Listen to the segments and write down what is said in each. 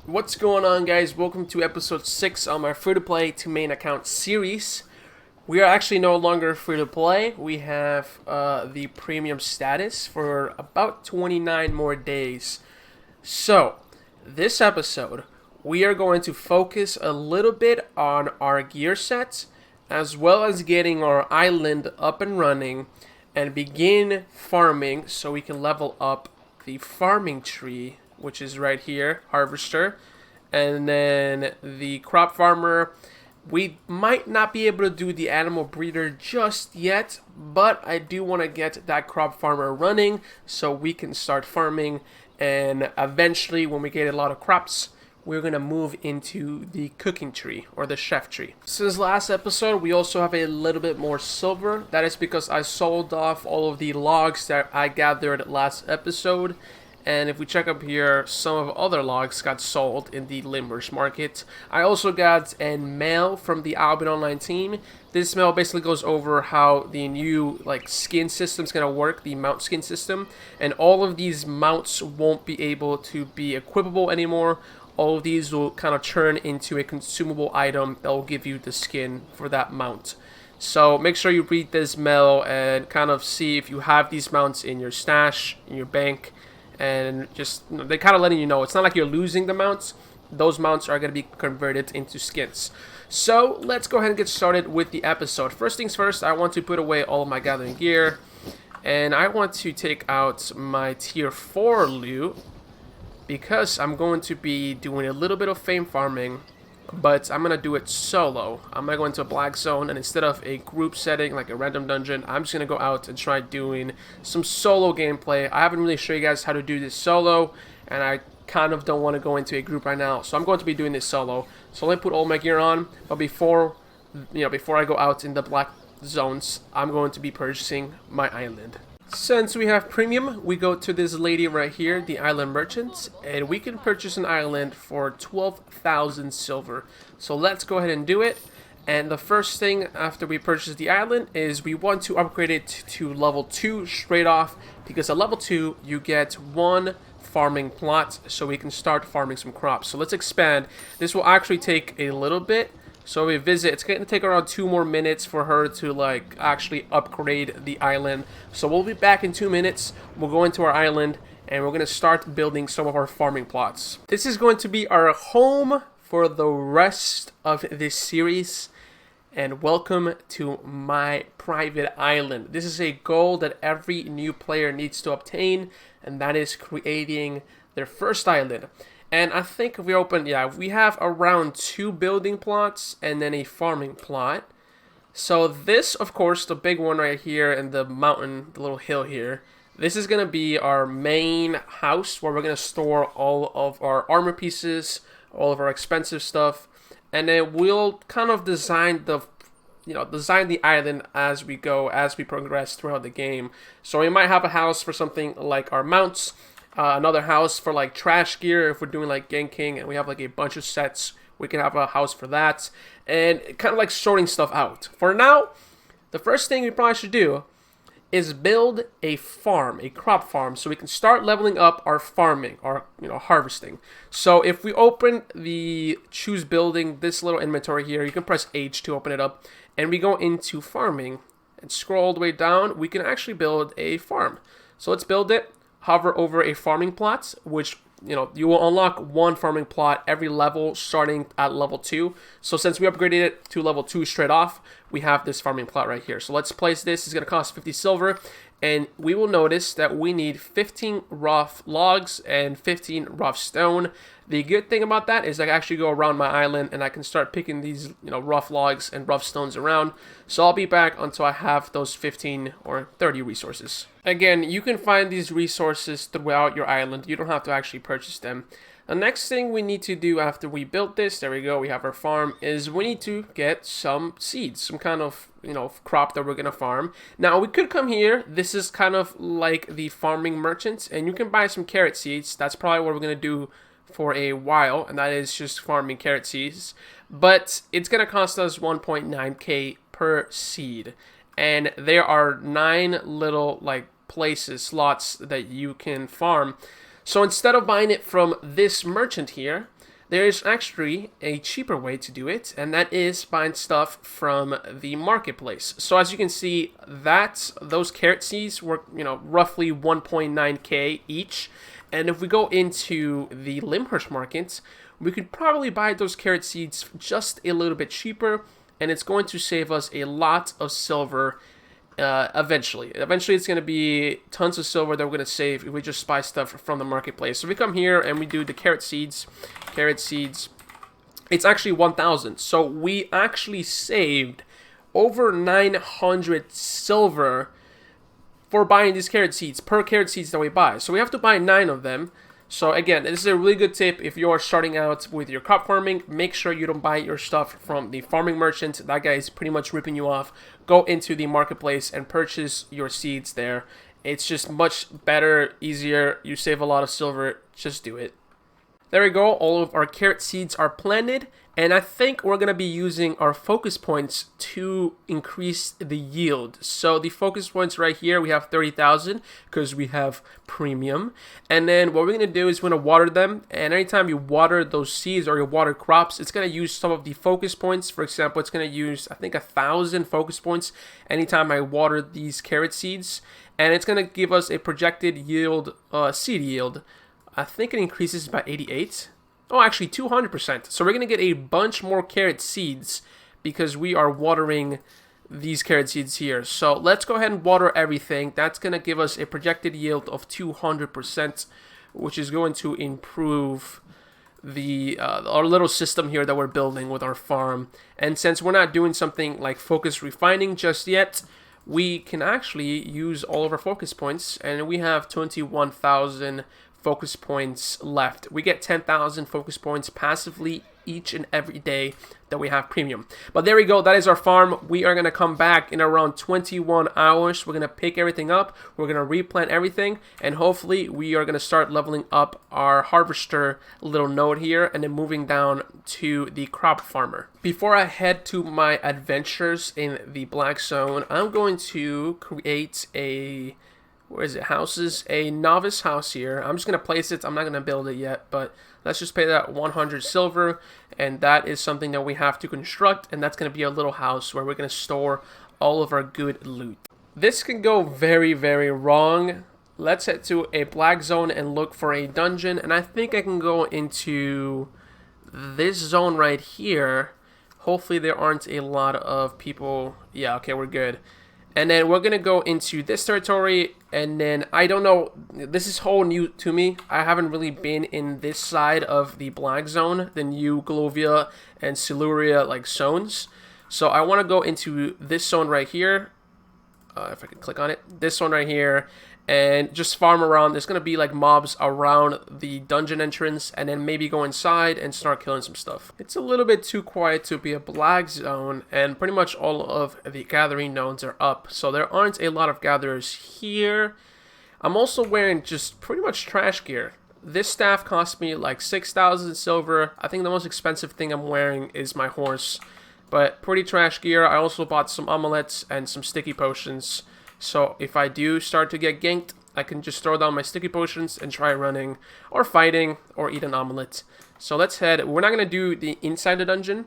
What's going on, guys? Welcome to episode 6 on my free to play to main account series. We are actually no longer free to play. We have the premium status for about 29 more days. So, this episode, we are going to focus a little bit on our gear sets, as well as getting our island up and running and begin farming so we can level up the farming tree, which is right here, harvester, and then the crop farmer. We might not be able to do the animal breeder just yet, but I do want to get that crop farmer running so we can start farming, and eventually when we get a lot of crops, we're going to move into the cooking tree or the chef tree. Since last episode, we also have a little bit more silver. That is because I sold off all of the logs that I gathered last episode. And if we check up here, some of other logs got sold in the Limbers market. I also got a mail from the Albion Online team. This mail basically goes over how the new skin system is going to work, the mount skin system. And all of these mounts won't be able to be equipable anymore. All of these will kind of turn into a consumable item that will give you the skin for that mount. So make sure you read this mail and kind of see if you have these mounts in your stash, in your bank. And just, they're kind of letting you know it's not like you're losing the mounts. Those mounts are going to be converted into skins. So let's go ahead and get started with the episode. First things first, I want to put away all of my gathering gear, and I want to take out my tier 4 loot because I'm going to be doing a little bit of fame farming, but I'm going to do it solo. I'm going to go into a black zone, and instead of a group setting like a random dungeon, I'm just going to go out and try doing some solo gameplay. I haven't really shown you guys how to do this solo, and I kind of don't want to go into a group right now, so I'm going to be doing this solo. So let me put all my gear on, but before I go out in the black zones, I'm going to be purchasing my island. Since we have premium, we go to this lady right here, the island merchant, and we can purchase an island for 12,000 silver. So let's go ahead and do it. And the first thing after we purchase the island is we want to upgrade it to level 2 straight off, because at level 2 you get 1 farming plot, so we can start farming some crops. So let's expand. This will actually take a little bit. So we visit, it's going to take around 2 more minutes for her to actually upgrade the island. So we'll be back in 2 minutes. We'll go into our island and we're going to start building some of our farming plots. This is going to be our home for the rest of this series. And welcome to my private island. This is a goal that every new player needs to obtain, and that is creating their first island. And I think we have around 2 building plots and then a farming plot. So this, of course, the big one right here in the mountain, the little hill here, this is going to be our main house where we're going to store all of our armor pieces, all of our expensive stuff. And then we'll kind of design the island as we go, as we progress throughout the game. So we might have a house for something like our mounts. Another house for trash gear if we're doing ganking and we have a bunch of sets, we can have a house for that, and kind of sorting stuff out. For now, the first thing we probably should do is build a farm, a crop farm, so we can start leveling up our farming, our harvesting. So if we open the choose building, this little inventory here, you can press H to open it up, and we go into farming and scroll all the way down, we can actually build a farm. So let's build it. Hover over a farming plot, which you will unlock 1 farming plot every level starting at level 2. So since we upgraded it to level 2 straight off, we have this farming plot right here. So let's place this. It's going to cost 50 silver, and we will notice that we need 15 rough logs and 15 rough stone. The good thing about that is I can actually go around my island and I can start picking these rough logs and rough stones around. So I'll be back until I have those 15 or 30 resources. Again, you can find these resources throughout your island. You don't have to actually purchase them. The next thing we need to do after we built this, there we go, we have our farm, is we need to get some seeds, some kind of crop that we're gonna farm. Now we could come here. This is kind of like the farming merchants, and you can buy some carrot seeds. That's probably what we're gonna do for a while, and that is just farming carrot seeds, but it's gonna cost us 1.9k per seed, and there are 9 little slots that you can farm. So instead of buying it from this merchant here, there's actually a cheaper way to do it, and that is buying stuff from the marketplace. So as you can see, those carrot seeds were, roughly 1.9k each. And if we go into the Limhurst market, we could probably buy those carrot seeds just a little bit cheaper, and it's going to save us a lot of silver eventually. Eventually, it's going to be tons of silver that we're going to save if we just buy stuff from the marketplace. So we come here and we do the carrot seeds. It's actually 1,000. So we actually saved over 900 silver for buying these carrot seeds, per carrot seeds that we buy. So we have to buy 9 of them. So again, this is a really good tip if you're starting out with your crop farming. Make sure you don't buy your stuff from the farming merchant. That guy is pretty much ripping you off. Go into the marketplace and purchase your seeds there. It's just much better, easier. You save a lot of silver. Just do it. There we go. All of our carrot seeds are planted. And I think we're going to be using our focus points to increase the yield. So the focus points right here, we have 30,000 because we have premium. And then what we're going to do is we're going to water them. And anytime you water those seeds or you water crops, it's going to use some of the focus points. For example, it's going to use, I think, 1,000 focus points anytime I water these carrot seeds. And it's going to give us a projected yield, seed yield. I think it increases by 88. Oh, actually 200%. So we're going to get a bunch more carrot seeds because we are watering these carrot seeds here. So let's go ahead and water everything. That's going to give us a projected yield of 200%, which is going to improve our little system here that we're building with our farm. And since we're not doing something like focus refining just yet, we can actually use all of our focus points, and we have 21,000 focus points left. We get 10,000 focus points passively each and every day that we have premium. But there we go. That is our farm. We are going to come back in around 21 hours. We're going to pick everything up. We're going to replant everything. And hopefully we are going to start leveling up our harvester little node here and then moving down to the crop farmer. Before I head to my adventures in the black zone, I'm going to create a houses, a novice house here. I'm just going to place it. I'm not going to build it yet, but let's just pay that 100 silver, and that is something that we have to construct, and that's going to be a little house where we're going to store all of our good loot. This can go very, very wrong. Let's head to a black zone and look for a dungeon, and I think I can go into this zone right here. Hopefully there aren't a lot of people. Yeah, okay, we're good. And then we're going to go into this territory, and then, I don't know, this is whole new to me. I haven't really been in this side of the black zone, the new Glovia and Siluria like zones. So I want to go into this zone right here, if I can click on it, this one right here, and just farm around. There's going to be like mobs around the dungeon entrance, and then maybe go inside and start killing some stuff. It's a little bit too quiet to be a black zone, and pretty much all of the gathering nodes are up, so there aren't a lot of gatherers here. I'm also wearing just pretty much trash gear. This staff cost me like 6,000 silver. I think the most expensive thing I'm wearing is my horse, but pretty trash gear. I also bought some amulets and some sticky potions. So if I do start to get ganked, I can just throw down my sticky potions and try running or fighting or eat an omelet. So let's head. We're not going to do the inside the dungeon.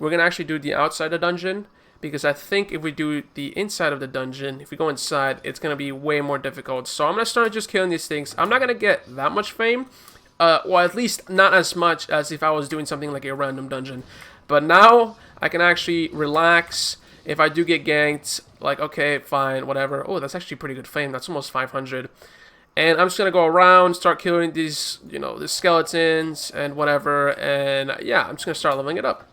We're going to actually do the outside the dungeon, because I think if we do the inside of the dungeon, if we go inside, it's going to be way more difficult. So I'm going to start just killing these things. I'm not going to get that much fame, or at least not as much as if I was doing something like a random dungeon. But now I can actually relax. If I do get ganked, like, okay, fine, whatever. Oh, that's actually pretty good fame. That's almost 500. And I'm just going to go around, start killing these, the skeletons and whatever. And yeah, I'm just going to start leveling it up.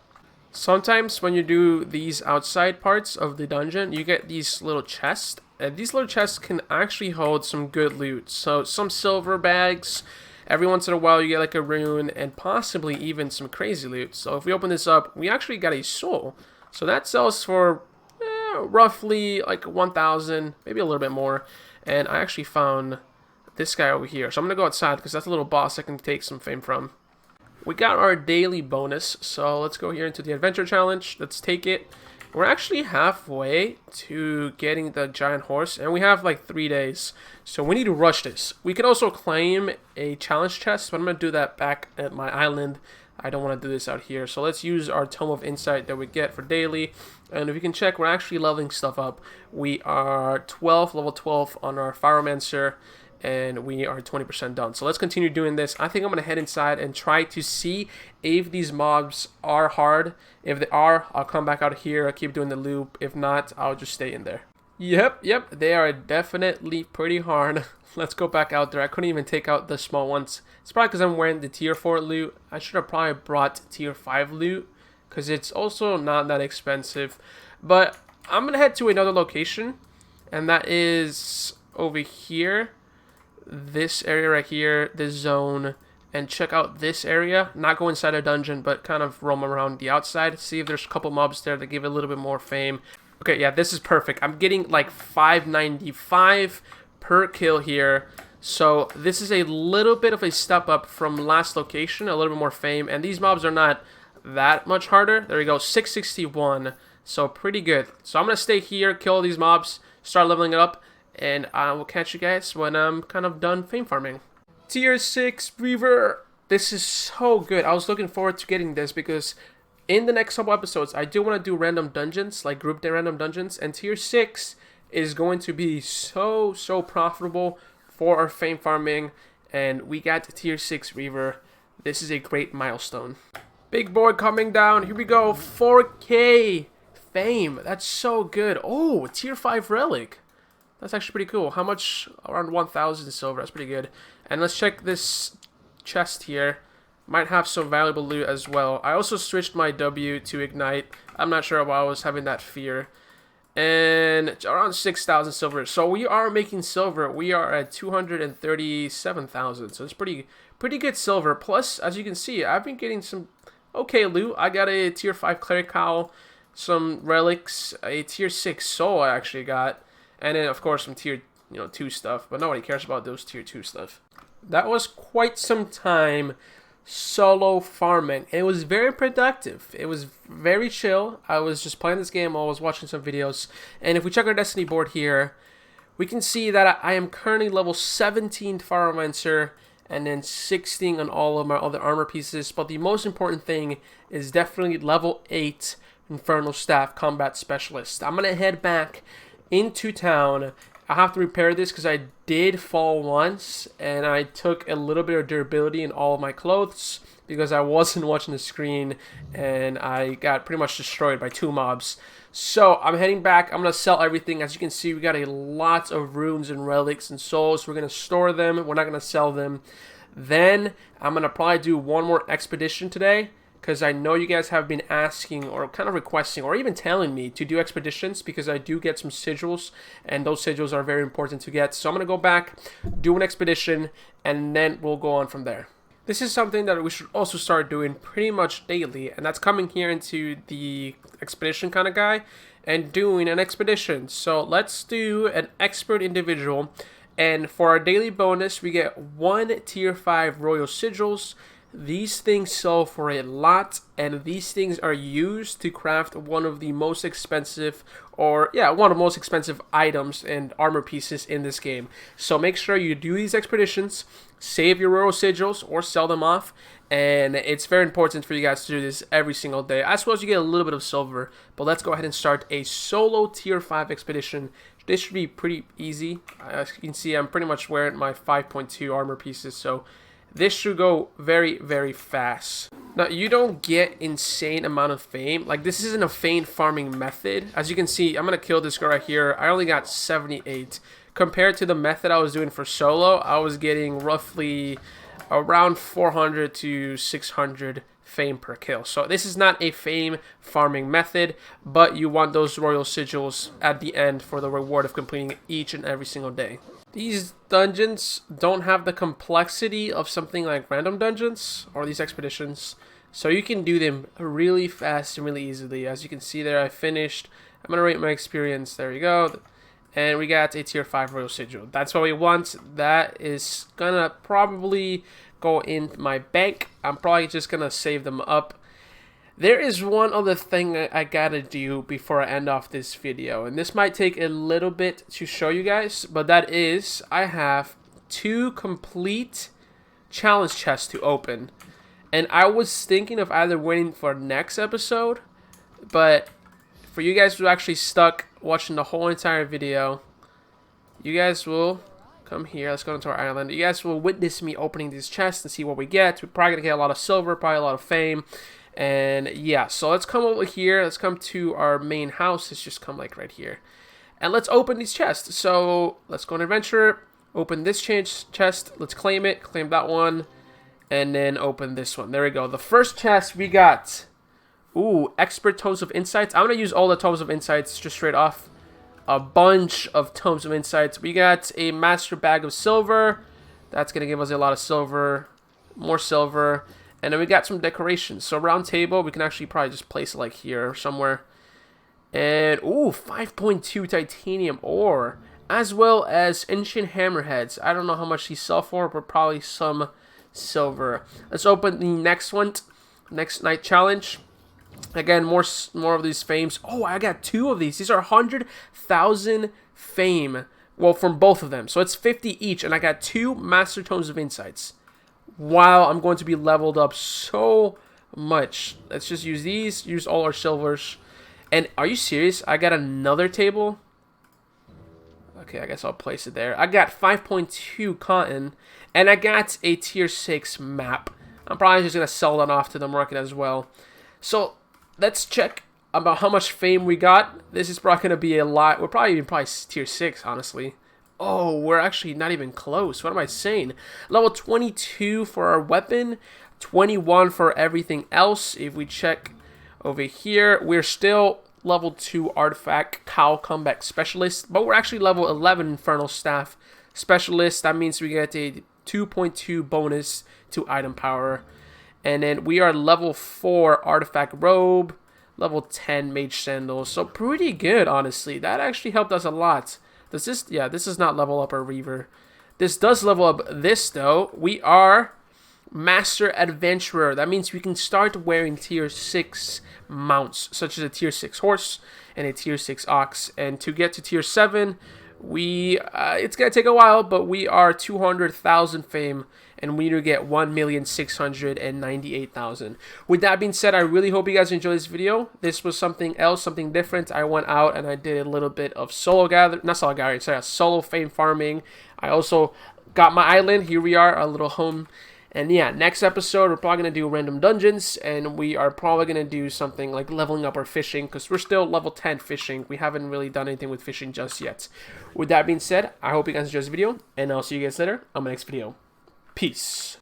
Sometimes when you do these outside parts of the dungeon, you get these little chests. And these little chests can actually hold some good loot. So some silver bags. Every once in a while you get like a rune and possibly even some crazy loot. So if we open this up, we actually got a soul. So that sells for roughly like 1,000, maybe a little bit more. And I actually found this guy over here. So I'm going to go outside because that's a little boss I can take some fame from. We got our daily bonus. So let's go here into the adventure challenge. Let's take it. We're actually halfway to getting the giant horse. And we have like 3 days. So we need to rush this. We can also claim a challenge chest. But I'm going to do that back at my island. I don't want to do this out here. So let's use our Tome of Insight that we get for daily. And if you can check, we're actually leveling stuff up. We are level 12 on our Pyromancer, and we are 20% done. So let's continue doing this. I think I'm going to head inside and try to see if these mobs are hard. If they are, I'll come back out here. I'll keep doing the loop. If not, I'll just stay in there. Yep, they are definitely pretty hard. Let's go back out there. I couldn't even take out the small ones. It's probably because I'm wearing the tier 4 loot. I should have probably brought tier 5 loot, because it's also not that expensive. But I'm going to head to another location, and that is over here. This area right here, this zone, and check out this area. Not go inside a dungeon, but kind of roam around the outside. See if there's a couple mobs there that give it a little bit more fame. Okay, yeah, this is perfect. I'm getting like 595 per kill here. So this is a little bit of a step up from last location, a little bit more fame. And these mobs are not that much harder. There we go, 661. So pretty good. So I'm going to stay here, kill these mobs, start leveling it up. And I will catch you guys when I'm kind of done fame farming. Tier 6 Reaver. This is so good. I was looking forward to getting this because in the next couple episodes, I do want to do random dungeons, like group day random dungeons. And Tier 6 is going to be so profitable for our fame farming. And we got Tier 6 Reaver. This is a great milestone. Big boy coming down. Here we go. 4K fame. That's so good. Oh, Tier 5 Relic. That's actually pretty cool. How much? Around 1,000 silver. That's pretty good. And let's check this chest here. Might have some valuable loot as well. I also switched my W to Ignite. I'm not sure why I was having that fear. And around 6,000 silver. So we are making silver. We are at 237,000. So it's pretty good silver. Plus, as you can see, I've been getting some okay loot. I got a tier 5 Cleric Cowl, some relics, a tier 6 soul I actually got. And then, of course, some tier 2 stuff. But nobody cares about those tier 2 stuff. That was quite some time solo farming. It was very productive. It was very chill. I was just playing this game while I was watching some videos. And if we check our Destiny board here, we can see that I am currently level 17 Pyromancer and then 16 on all of my other armor pieces. But the most important thing is definitely level 8 Infernal Staff Combat Specialist. I'm going to head back into town. I have to repair this because I did fall once and I took a little bit of durability in all of my clothes because I wasn't watching the screen and I got pretty much destroyed by 2 mobs. So I'm heading back. I'm going to sell everything. As you can see, we got a lot of runes and relics and souls. We're going to store them. We're not going to sell them. Then I'm going to probably do one more expedition today, because I know you guys have been asking or kind of requesting or even telling me to do expeditions because I do get some sigils and those sigils are very important to get. So I'm going to go back, do an expedition, and then we'll go on from there. This is something that we should also start doing pretty much daily, and that's coming here into the expedition kind of guy and doing an expedition. So let's do an expert individual, and for our daily bonus, we get 1 tier 5 royal sigils. These things sell for a lot, and these things are used to craft one of the most expensive, one of the most expensive items and armor pieces in this game. So make sure you do these expeditions, save your royal sigils, or sell them off, and it's very important for you guys to do this every single day. I suppose you get a little bit of silver, but let's go ahead and start a solo tier 5 expedition. This should be pretty easy. As you can see, I'm pretty much wearing my 5.2 armor pieces, so this should go very fast. Now, you don't get insane amount of fame. Like, this isn't a fame farming method. As you can see, I'm going to kill this girl right here. I only got 78. Compared to the method I was doing for solo, I was getting roughly around 400 to 600 fame per kill. So this is not a fame farming method, but you want those royal sigils at the end for the reward of completing each and every single day. These dungeons don't have the complexity of something like random dungeons or these expeditions, so you can do them really fast and really easily. As you can see there, I finished. I'm going to rate my experience. There we go. And we got a tier 5 royal sigil. That's what we want. That is going to probably go in my bank. I'm probably just going to save them up. There is one other thing I gotta do before I end off this video, and this might take a little bit to show you guys, but that is I have 2 complete challenge chests to open. And I was thinking of either waiting for next episode, but for you guys who actually stuck watching the whole entire video, you guys will come here. Let's go into our island. You guys will witness me opening these chests and see what we get. We're probably going to get a lot of silver, probably a lot of fame. And yeah, so let's come over here. Let's come to our main house. Let's just come like right here. And let's open these chests. So let's go on adventure. Open this chest. Let's claim it. Claim that one. And then open this one. There we go. The first chest we got. Ooh, expert tomes of insights. I'm going to use all the tomes of insights just straight off. A bunch of tomes of insights. We got a master bag of silver. That's going to give us a lot of silver. More silver. And then we got some decorations. So round table, we can actually probably just place it like here or somewhere. And, ooh, 5.2 titanium ore. As well as ancient hammerheads. I don't know how much these sell for, but probably some silver. Let's open the next one. Next night challenge. Again, more of these fames. Oh, I got 2 of these. These are 100,000 fame. Well, from both of them. So it's 50 each. And I got 2 master tomes of insights. Wow, I'm going to be leveled up so much. Let's just use these. Use all our silvers. And are you serious? I got another table. Okay, I guess I'll place it there. I got 5.2 cotton. And I got a tier 6 map. I'm probably just going to sell that off to the market as well. So let's check about how much fame we got. This is probably going to be a lot. We're probably tier 6, honestly. Oh, we're actually not even close. What am I saying? Level 22 for our weapon. 21 for everything else. If we check over here, we're still level 2 artifact cow combat specialist. But we're actually level 11 infernal staff specialist. That means we get a 2.2 bonus to item power. And then we are level 4 artifact robe. Level 10 mage sandals. So pretty good, honestly. That actually helped us a lot. Does this? Yeah, this does not level up our Reaver. This does level up this, though. We are Master Adventurer. That means we can start wearing tier 6 mounts, such as a tier 6 horse and a tier 6 ox. And to get to tier 7, it's going to take a while, but we are 200,000 fame. And we need to get 1,698,000. With that being said, I really hope you guys enjoyed this video. This was something else, something different. I went out and I did a little bit of solo fame farming. I also got my island. Here we are, our little home. And yeah, next episode, we're probably going to do random dungeons. And we are probably going to do something like leveling up our fishing. Because we're still level 10 fishing. We haven't really done anything with fishing just yet. With that being said, I hope you guys enjoyed this video. And I'll see you guys later on my next video. Peace.